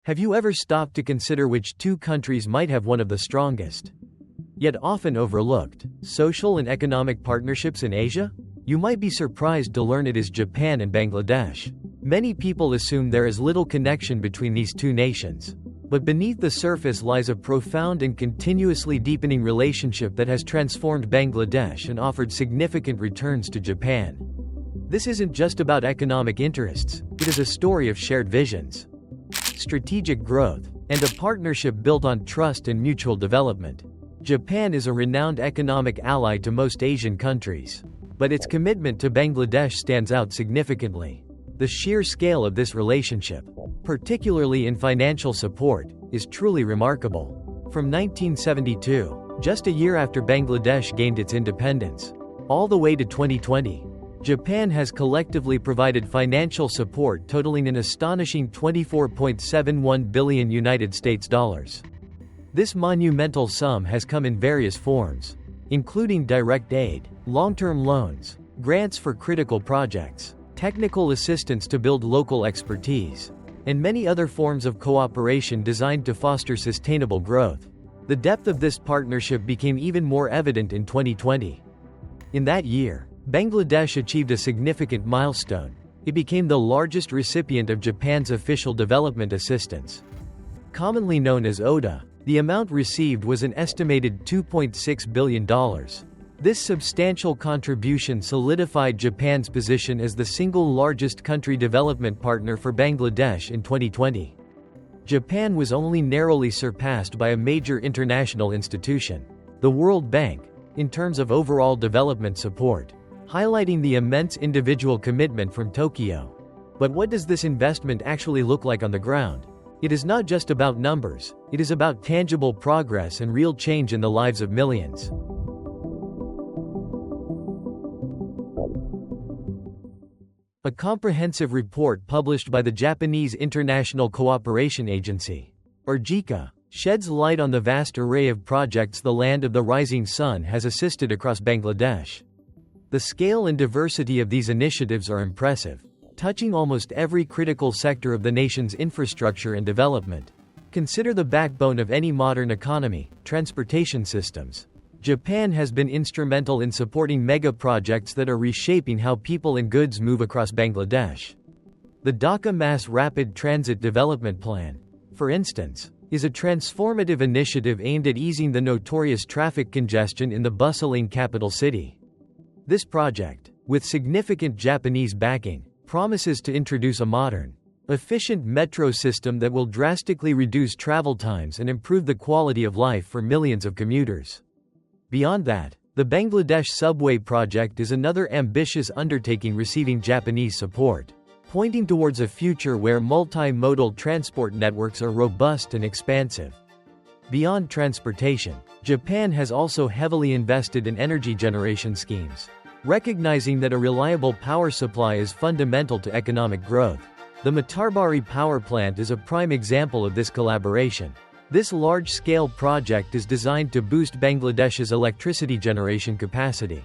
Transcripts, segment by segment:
Have you ever stopped to consider which two countries might have one of the strongest, yet often overlooked, social and economic partnerships in Asia? You might be surprised to learn it is Japan and Bangladesh. Many people assume there is little connection between these two nations. But beneath the surface lies a profound and continuously deepening relationship that has transformed Bangladesh and offered significant returns to Japan. This isn't just about economic interests, it is a story of shared visions, strategic growth, and a partnership built on trust and mutual development. Japan is a renowned economic ally to most Asian countries, but its commitment to Bangladesh stands out significantly. The sheer scale of this relationship, particularly in financial support, is truly remarkable. From 1972, just a year after Bangladesh gained its independence, all the way to 2020, Japan has collectively provided financial support totaling an astonishing $24.71 billion United States dollars. This monumental sum has come in various forms, including direct aid, long-term loans, grants for critical projects, technical assistance to build local expertise, and many other forms of cooperation designed to foster sustainable growth. The depth of this partnership became even more evident in 2020. In that year, Bangladesh achieved a significant milestone. It became the largest recipient of Japan's official development assistance. Commonly known as ODA, the amount received was an estimated $2.6 billion. This substantial contribution solidified Japan's position as the single largest country development partner for Bangladesh in 2020. Japan was only narrowly surpassed by a major international institution, the World Bank, in terms of overall development support, highlighting the immense individual commitment from Tokyo. But what does this investment actually look like on the ground? It is not just about numbers, it is about tangible progress and real change in the lives of millions. A comprehensive report published by the Japanese International Cooperation Agency, or JICA, sheds light on the vast array of projects the Land of the Rising Sun has assisted across Bangladesh. The scale and diversity of these initiatives are impressive, touching almost every critical sector of the nation's infrastructure and development. Consider the backbone of any modern economy, transportation systems. Japan has been instrumental in supporting mega projects that are reshaping how people and goods move across Bangladesh. The Dhaka Mass Rapid Transit Development Plan, for instance, is a transformative initiative aimed at easing the notorious traffic congestion in the bustling capital city. This project, with significant Japanese backing, promises to introduce a modern, efficient metro system that will drastically reduce travel times and improve the quality of life for millions of commuters. Beyond that, the Bangladesh Subway project is another ambitious undertaking receiving Japanese support, pointing towards a future where multimodal transport networks are robust and expansive. Beyond transportation, Japan has also heavily invested in energy generation schemes, recognizing that a reliable power supply is fundamental to economic growth. The Matarbari Powerplant is a prime example of this collaboration. This large-scale project is designed to boost Bangladesh's electricity generation capacity,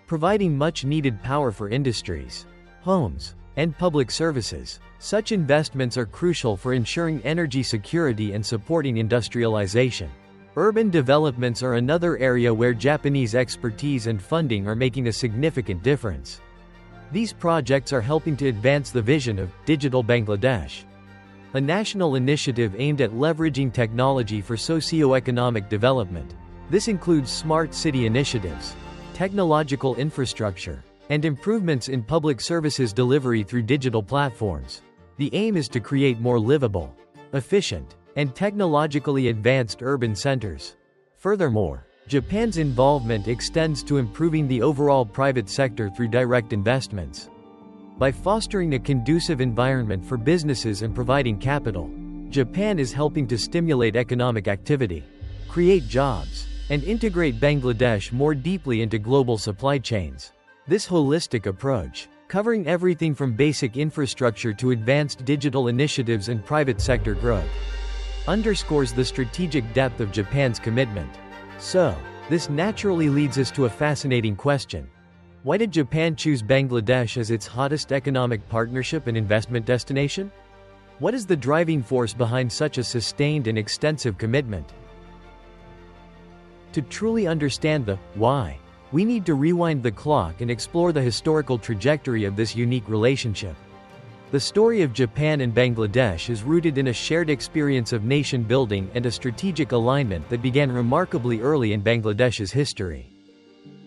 providing much-needed power for industries, homes, and public services. Such investments are crucial for ensuring energy security and supporting industrialization. Urban developments are another area where Japanese expertise and funding are making a significant difference. These projects are helping to advance the vision of Digital Bangladesh, a national initiative aimed at leveraging technology for socio-economic development. This includes smart city initiatives, technological infrastructure, and improvements in public services delivery through digital platforms. The aim is to create more livable, efficient, and technologically advanced urban centers. Furthermore, Japan's involvement extends to improving the overall private sector through direct investments. By fostering a conducive environment for businesses and providing capital, Japan is helping to stimulate economic activity, create jobs, and integrate Bangladesh more deeply into global supply chains. This holistic approach, covering everything from basic infrastructure to advanced digital initiatives and private sector growth, underscores the strategic depth of Japan's commitment. So, this naturally leads us to a fascinating question. Why did Japan choose Bangladesh as its hottest economic partnership and investment destination? What is the driving force behind such a sustained and extensive commitment? To truly understand the why, we need to rewind the clock and explore the historical trajectory of this unique relationship. The story of Japan and Bangladesh is rooted in a shared experience of nation building and a strategic alignment that began remarkably early in Bangladesh's history.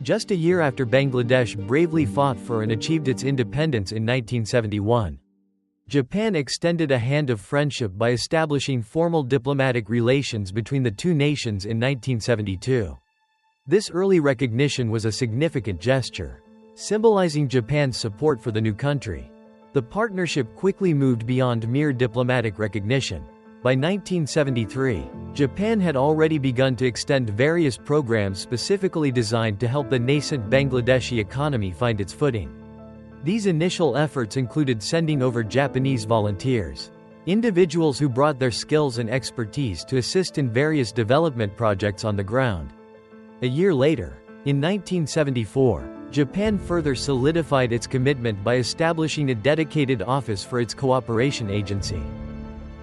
Just a year after Bangladesh bravely fought for and achieved its independence in 1971, Japan extended a hand of friendship by establishing formal diplomatic relations between the two nations in 1972. This early recognition was a significant gesture, symbolizing Japan's support for the new country. The partnership quickly moved beyond mere diplomatic recognition. By 1973, Japan had already begun to extend various programs specifically designed to help the nascent Bangladeshi economy find its footing. These initial efforts included sending over Japanese volunteers, individuals who brought their skills and expertise to assist in various development projects on the ground. A year later, in 1974, Japan further solidified its commitment by establishing a dedicated office for its cooperation agency,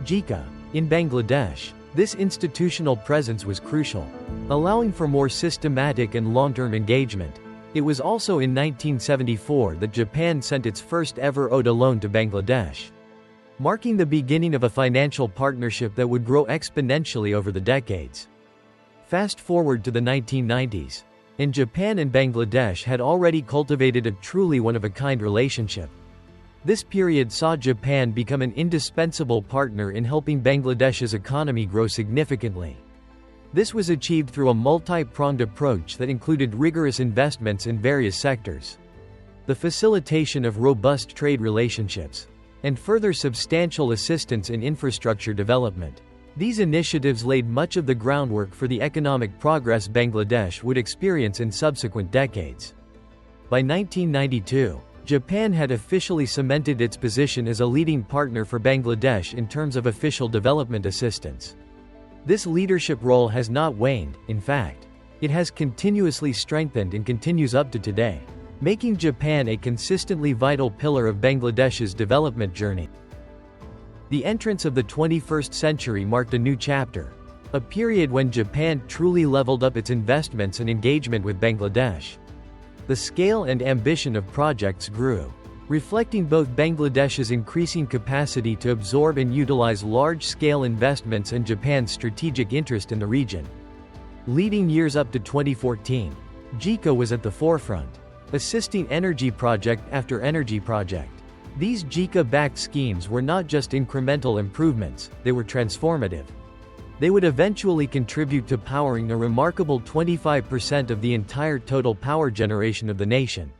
JICA, in Bangladesh. This institutional presence was crucial, allowing for more systematic and long-term engagement. It was also in 1974 that Japan sent its first ever ODA loan to Bangladesh, marking the beginning of a financial partnership that would grow exponentially over the decades. Fast forward to the 1990s, and Japan and Bangladesh had already cultivated a truly one-of-a-kind relationship. This period saw Japan become an indispensable partner in helping Bangladesh's economy grow significantly. This was achieved through a multi-pronged approach that included rigorous investments in various sectors, the facilitation of robust trade relationships, and further substantial assistance in infrastructure development. These initiatives laid much of the groundwork for the economic progress Bangladesh would experience in subsequent decades. By 1992, Japan had officially cemented its position as a leading partner for Bangladesh in terms of official development assistance. This leadership role has not waned. In fact, it has continuously strengthened and continues up to today, making Japan a consistently vital pillar of Bangladesh's development journey. The entrance of the 21st century marked a new chapter, a period when Japan truly leveled up its investments and engagement with Bangladesh. The scale and ambition of projects grew, reflecting both Bangladesh's increasing capacity to absorb and utilize large-scale investments and Japan's strategic interest in the region. Leading years up to 2014, JICA was at the forefront, assisting energy project after energy project. These JICA-backed schemes were not just incremental improvements, they were transformative. They would eventually contribute to powering a remarkable 25% of the entire total power generation of the nation.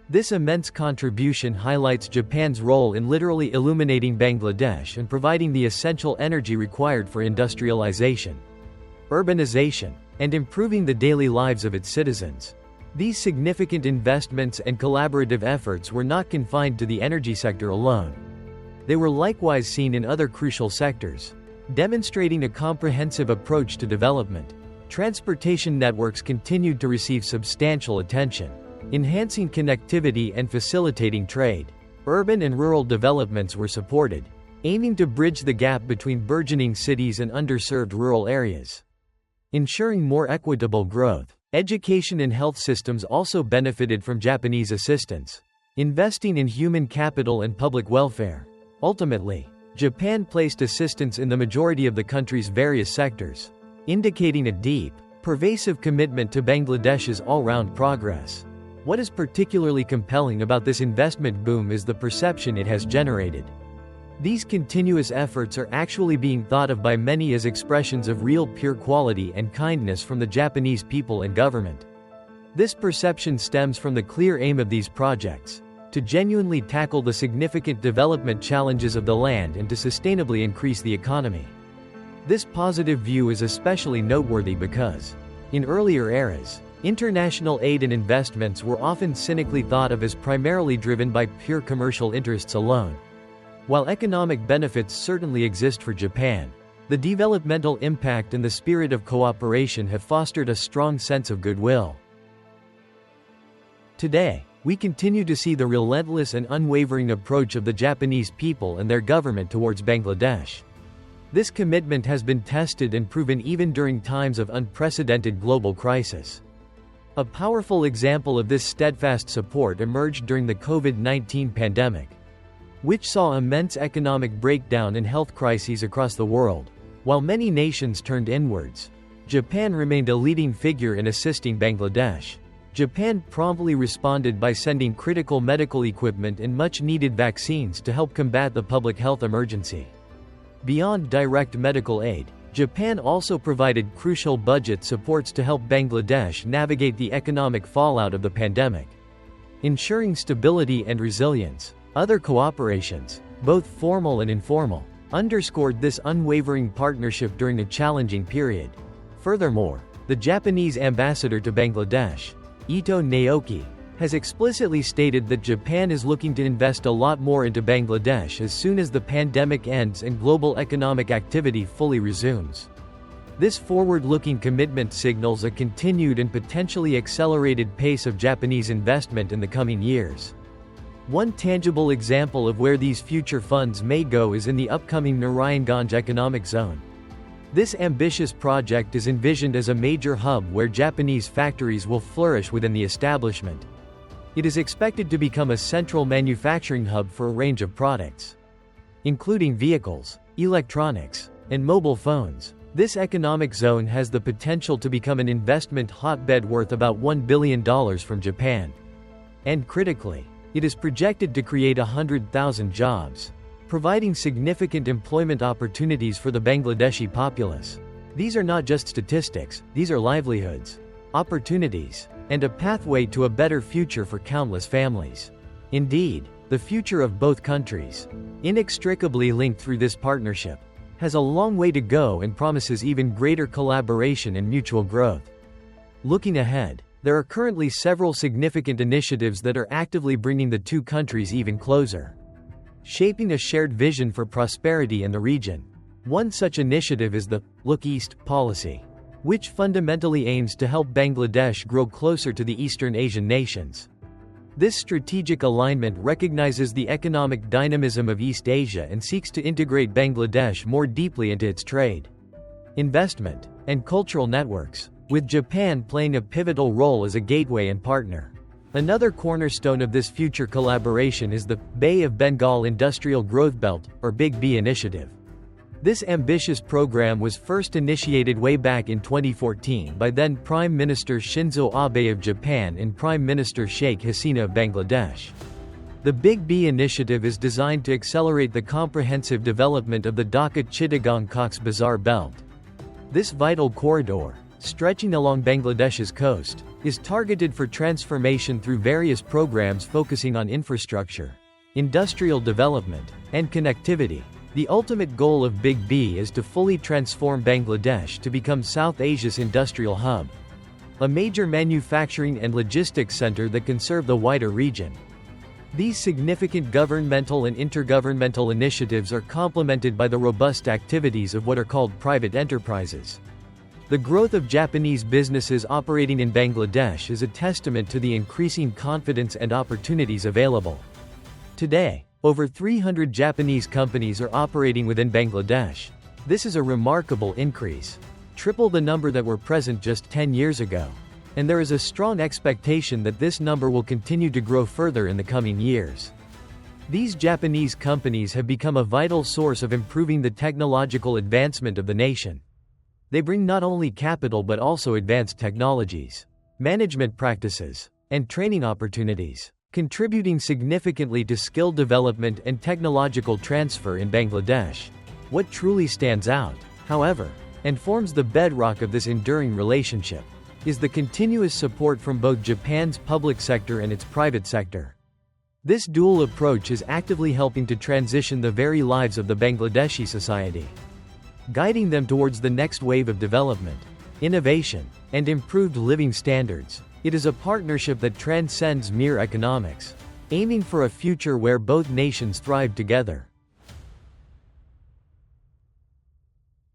This immense contribution highlights Japan's role in literally illuminating Bangladesh and providing the essential energy required for industrialization, urbanization, and improving the daily lives of its citizens. These significant investments and collaborative efforts were not confined to the energy sector alone. They were likewise seen in other crucial sectors, demonstrating a comprehensive approach to development. Transportation networks continued to receive substantial attention, enhancing connectivity and facilitating trade. Urban and rural developments were supported, aiming to bridge the gap between burgeoning cities and underserved rural areas, ensuring more equitable growth. Education and health systems also benefited from Japanese assistance, investing in human capital and public welfare. Ultimately, Japan placed assistance in the majority of the country's various sectors, indicating a deep, pervasive commitment to Bangladesh's all-round progress. What is particularly compelling about this investment boom is the perception it has generated. These continuous efforts are actually being thought of by many as expressions of real pure quality and kindness from the Japanese people and government. This perception stems from the clear aim of these projects, to genuinely tackle the significant development challenges of the land and to sustainably increase the economy. This positive view is especially noteworthy because, in earlier eras, international aid and investments were often cynically thought of as primarily driven by pure commercial interests alone. While economic benefits certainly exist for Japan, the developmental impact and the spirit of cooperation have fostered a strong sense of goodwill. Today, We continue to see the relentless and unwavering approach of the Japanese people and their government towards Bangladesh. This commitment has been tested and proven even during times of unprecedented global crisis. A powerful example of this steadfast support emerged during the COVID-19 pandemic, which saw immense economic breakdown and health crises across the world. While many nations turned inwards, Japan remained a leading figure in assisting Bangladesh. Japan promptly responded by sending critical medical equipment and much-needed vaccines to help combat the public health emergency. Beyond direct medical aid, Japan also provided crucial budget supports to help Bangladesh navigate the economic fallout of the pandemic, ensuring stability and resilience. Other cooperations, both formal and informal, underscored this unwavering partnership during a challenging period. Furthermore, the Japanese ambassador to Bangladesh, Ito Naoki, has explicitly stated that Japan is looking to invest a lot more into Bangladesh as soon as the pandemic ends and global economic activity fully resumes. This forward-looking commitment signals a continued and potentially accelerated pace of Japanese investment in the coming years. One tangible example of where these future funds may go is in the upcoming Narayanganj economic zone. This ambitious project is envisioned as a major hub where Japanese factories will flourish within the establishment. It is expected to become a central manufacturing hub for a range of products, including vehicles, electronics, and mobile phones. This economic zone has the potential to become an investment hotbed worth about $1 billion from Japan. And critically, it is projected to create 100,000 jobs, providing significant employment opportunities for the Bangladeshi populace. These are not just statistics, these are livelihoods, opportunities, and a pathway to a better future for countless families. Indeed, the future of both countries, inextricably linked through this partnership, has a long way to go and promises even greater collaboration and mutual growth. Looking ahead, there are currently several significant initiatives that are actively bringing the two countries even closer, shaping a shared vision for prosperity in the region. One such initiative is the Look East policy, which fundamentally aims to help Bangladesh grow closer to the Eastern Asian nations. This strategic alignment recognizes the economic dynamism of East Asia and seeks to integrate Bangladesh more deeply into its trade, investment, and cultural networks, with Japan playing a pivotal role as a gateway and partner. Another cornerstone of this future collaboration is the Bay of Bengal Industrial Growth Belt, or Big B initiative. This ambitious program was first initiated way back in 2014 by then Prime Minister Shinzo Abe of Japan and Prime Minister Sheikh Hasina of Bangladesh. The Big B initiative is designed to accelerate the comprehensive development of the Dhaka-Chittagong-Cox's Bazar belt. This vital corridor, stretching along Bangladesh's coast, is targeted for transformation through various programs focusing on infrastructure, industrial development, and connectivity. The ultimate goal of Big B is to fully transform Bangladesh to become South Asia's industrial hub, a major manufacturing and logistics center that can serve the wider region. These significant governmental and intergovernmental initiatives are complemented by the robust activities of what are called private enterprises. The growth of Japanese businesses operating in Bangladesh is a testament to the increasing confidence and opportunities available. Today, over 300 Japanese companies are operating within Bangladesh. This is a remarkable increase, triple the number that were present just 10 years ago. And there is a strong expectation that this number will continue to grow further in the coming years. These Japanese companies have become a vital source of improving the technological advancement of the nation. They bring not only capital but also advanced technologies, management practices, and training opportunities, contributing significantly to skill development and technological transfer in Bangladesh. What truly stands out, however, and forms the bedrock of this enduring relationship, is the continuous support from both Japan's public sector and its private sector. This dual approach is actively helping to transition the very lives of the Bangladeshi society, guiding them towards the next wave of development, innovation, and improved living standards. It is a partnership that transcends mere economics, aiming for a future where both nations thrive together.